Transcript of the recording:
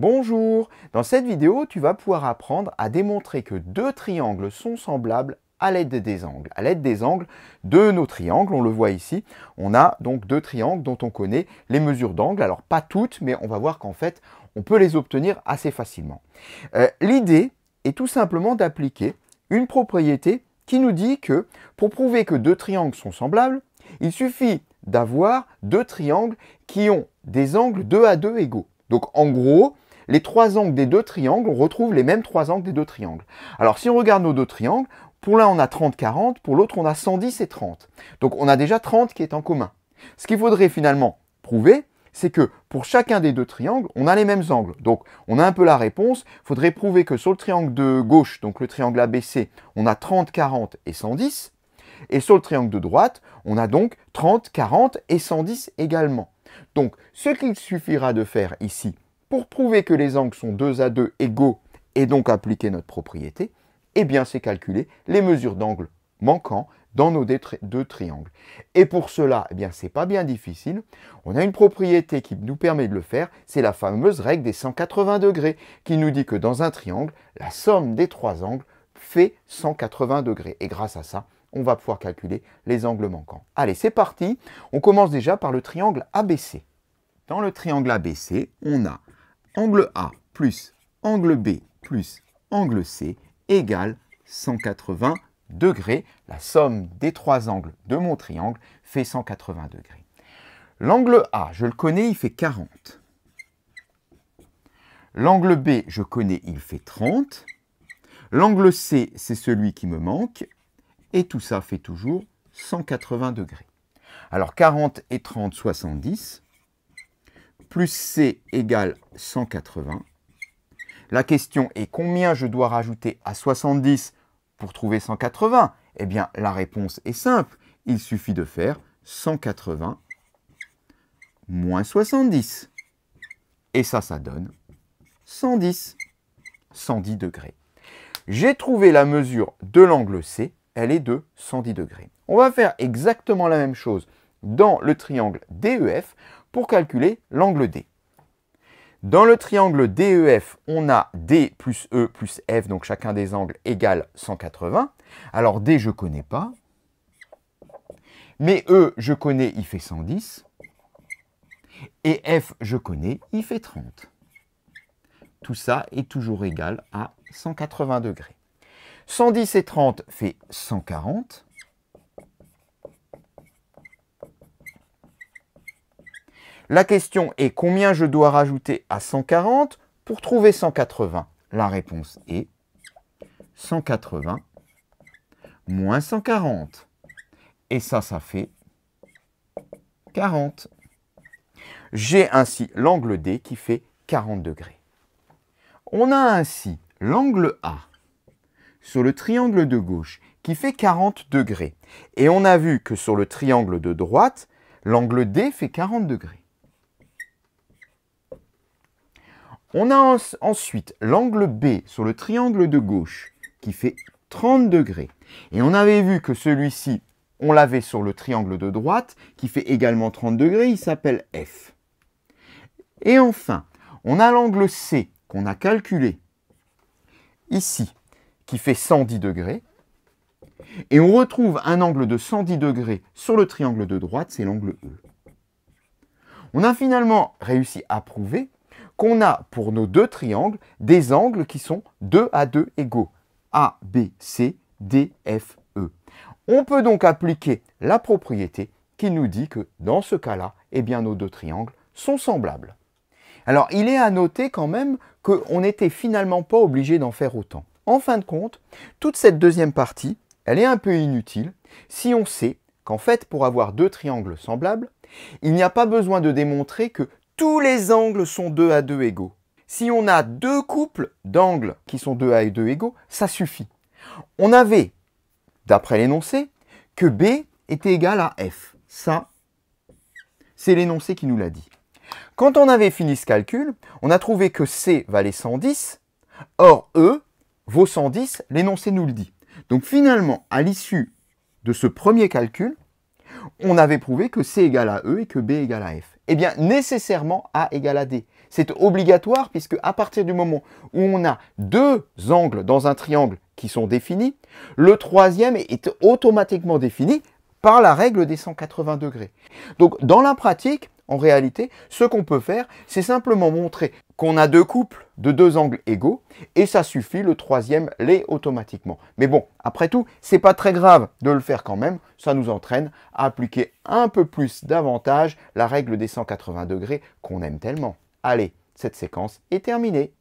Bonjour! Dans cette vidéo, tu vas pouvoir apprendre à démontrer que deux triangles sont semblables à l'aide des angles. À l'aide des angles de nos triangles, on le voit ici, on a donc deux triangles dont on connaît les mesures d'angle. Alors pas toutes, mais on va voir qu'en fait, on peut les obtenir assez facilement. L'idée est tout simplement d'appliquer une propriété qui nous dit que pour prouver que deux triangles sont semblables, il suffit d'avoir deux triangles qui ont des angles 2 à 2 égaux. Donc en gros, les trois angles des deux triangles, on retrouve les mêmes trois angles des deux triangles. Alors si on regarde nos deux triangles, pour l'un on a 30, 40, pour l'autre on a 110 et 30. Donc on a déjà 30 qui est en commun. Ce qu'il faudrait finalement prouver, c'est que pour chacun des deux triangles, on a les mêmes angles. Donc on a un peu la réponse, il faudrait prouver que sur le triangle de gauche, donc le triangle ABC, on a 30, 40 et 110. Et sur le triangle de droite, on a donc 30, 40 et 110 également. Donc, ce qu'il suffira de faire ici, pour prouver que les angles sont 2 à 2 égaux et donc appliquer notre propriété, eh bien, c'est calculer les mesures d'angle manquants dans nos deux triangles. Et pour cela, eh bien, c'est pas bien difficile. On a une propriété qui nous permet de le faire, c'est la fameuse règle des 180 degrés, qui nous dit que dans un triangle, la somme des trois angles fait 180 degrés. Et grâce à ça, on va pouvoir calculer les angles manquants. Allez, c'est parti. On commence déjà par le triangle ABC. Dans le triangle ABC, on a angle A plus angle B plus angle C égale 180 degrés. La somme des trois angles de mon triangle fait 180 degrés. L'angle A, je le connais, il fait 40. L'angle B, je connais, il fait 30. L'angle C, c'est celui qui me manque. Et tout ça fait toujours 180 degrés. Alors 40 et 30, 70. Plus C égale 180. La question est combien je dois rajouter à 70 pour trouver 180? Eh bien, la réponse est simple. Il suffit de faire 180 moins 70. Et ça donne 110. 110 degrés. J'ai trouvé la mesure de l'angle C. Elle est de 110 degrés. On va faire exactement la même chose dans le triangle DEF pour calculer l'angle D. Dans le triangle DEF, on a D plus E plus F, donc chacun des angles égale 180. Alors D, je ne connais pas. Mais E, je connais, il fait 110. Et F, je connais, il fait 30. Tout ça est toujours égal à 180 degrés. 110 et 30 fait 140. La question est combien je dois rajouter à 140 pour trouver 180? La réponse est 180 moins 140. Et ça fait 40. J'ai ainsi l'angle D qui fait 40 degrés. On a ainsi l'angle A sur le triangle de gauche qui fait 40 degrés. Et on a vu que sur le triangle de droite, l'angle D fait 40 degrés. On a ensuite l'angle B sur le triangle de gauche qui fait 30 degrés. Et on avait vu que celui-ci, on l'avait sur le triangle de droite qui fait également 30 degrés, il s'appelle F. Et enfin, on a l'angle C qu'on a calculé ici, qui fait 110 degrés. Et on retrouve un angle de 110 degrés sur le triangle de droite, c'est l'angle E. On a finalement réussi à prouver qu'on a pour nos deux triangles des angles qui sont 2 à 2 égaux. A, B, C, D, F, E. On peut donc appliquer la propriété qui nous dit que dans ce cas-là, eh bien, nos deux triangles sont semblables. Alors, il est à noter quand même qu'on n'était finalement pas obligé d'en faire autant. En fin de compte, toute cette deuxième partie, elle est un peu inutile si on sait qu'en fait, pour avoir deux triangles semblables, il n'y a pas besoin de démontrer que tous les angles sont 2 à 2 égaux. Si on a deux couples d'angles qui sont 2 à 2 égaux, ça suffit. On avait, d'après l'énoncé, que B était égal à F. Ça, c'est l'énoncé qui nous l'a dit. Quand on avait fini ce calcul, on a trouvé que C valait 110, or E vaut 110, l'énoncé nous le dit. Donc finalement, à l'issue de ce premier calcul, on avait prouvé que C égale à E et que B égale à F. Eh bien, nécessairement A égale à D. C'est obligatoire puisque à partir du moment où on a deux angles dans un triangle qui sont définis, le troisième est automatiquement défini par la règle des 180 degrés. Donc dans la pratique, en réalité, ce qu'on peut faire, c'est simplement montrer qu'on a deux couples de deux angles égaux et ça suffit, le troisième l'est automatiquement. Mais bon, après tout, c'est pas très grave de le faire quand même, ça nous entraîne à appliquer un peu plus davantage la règle des 180 degrés qu'on aime tellement. Allez, cette séquence est terminée.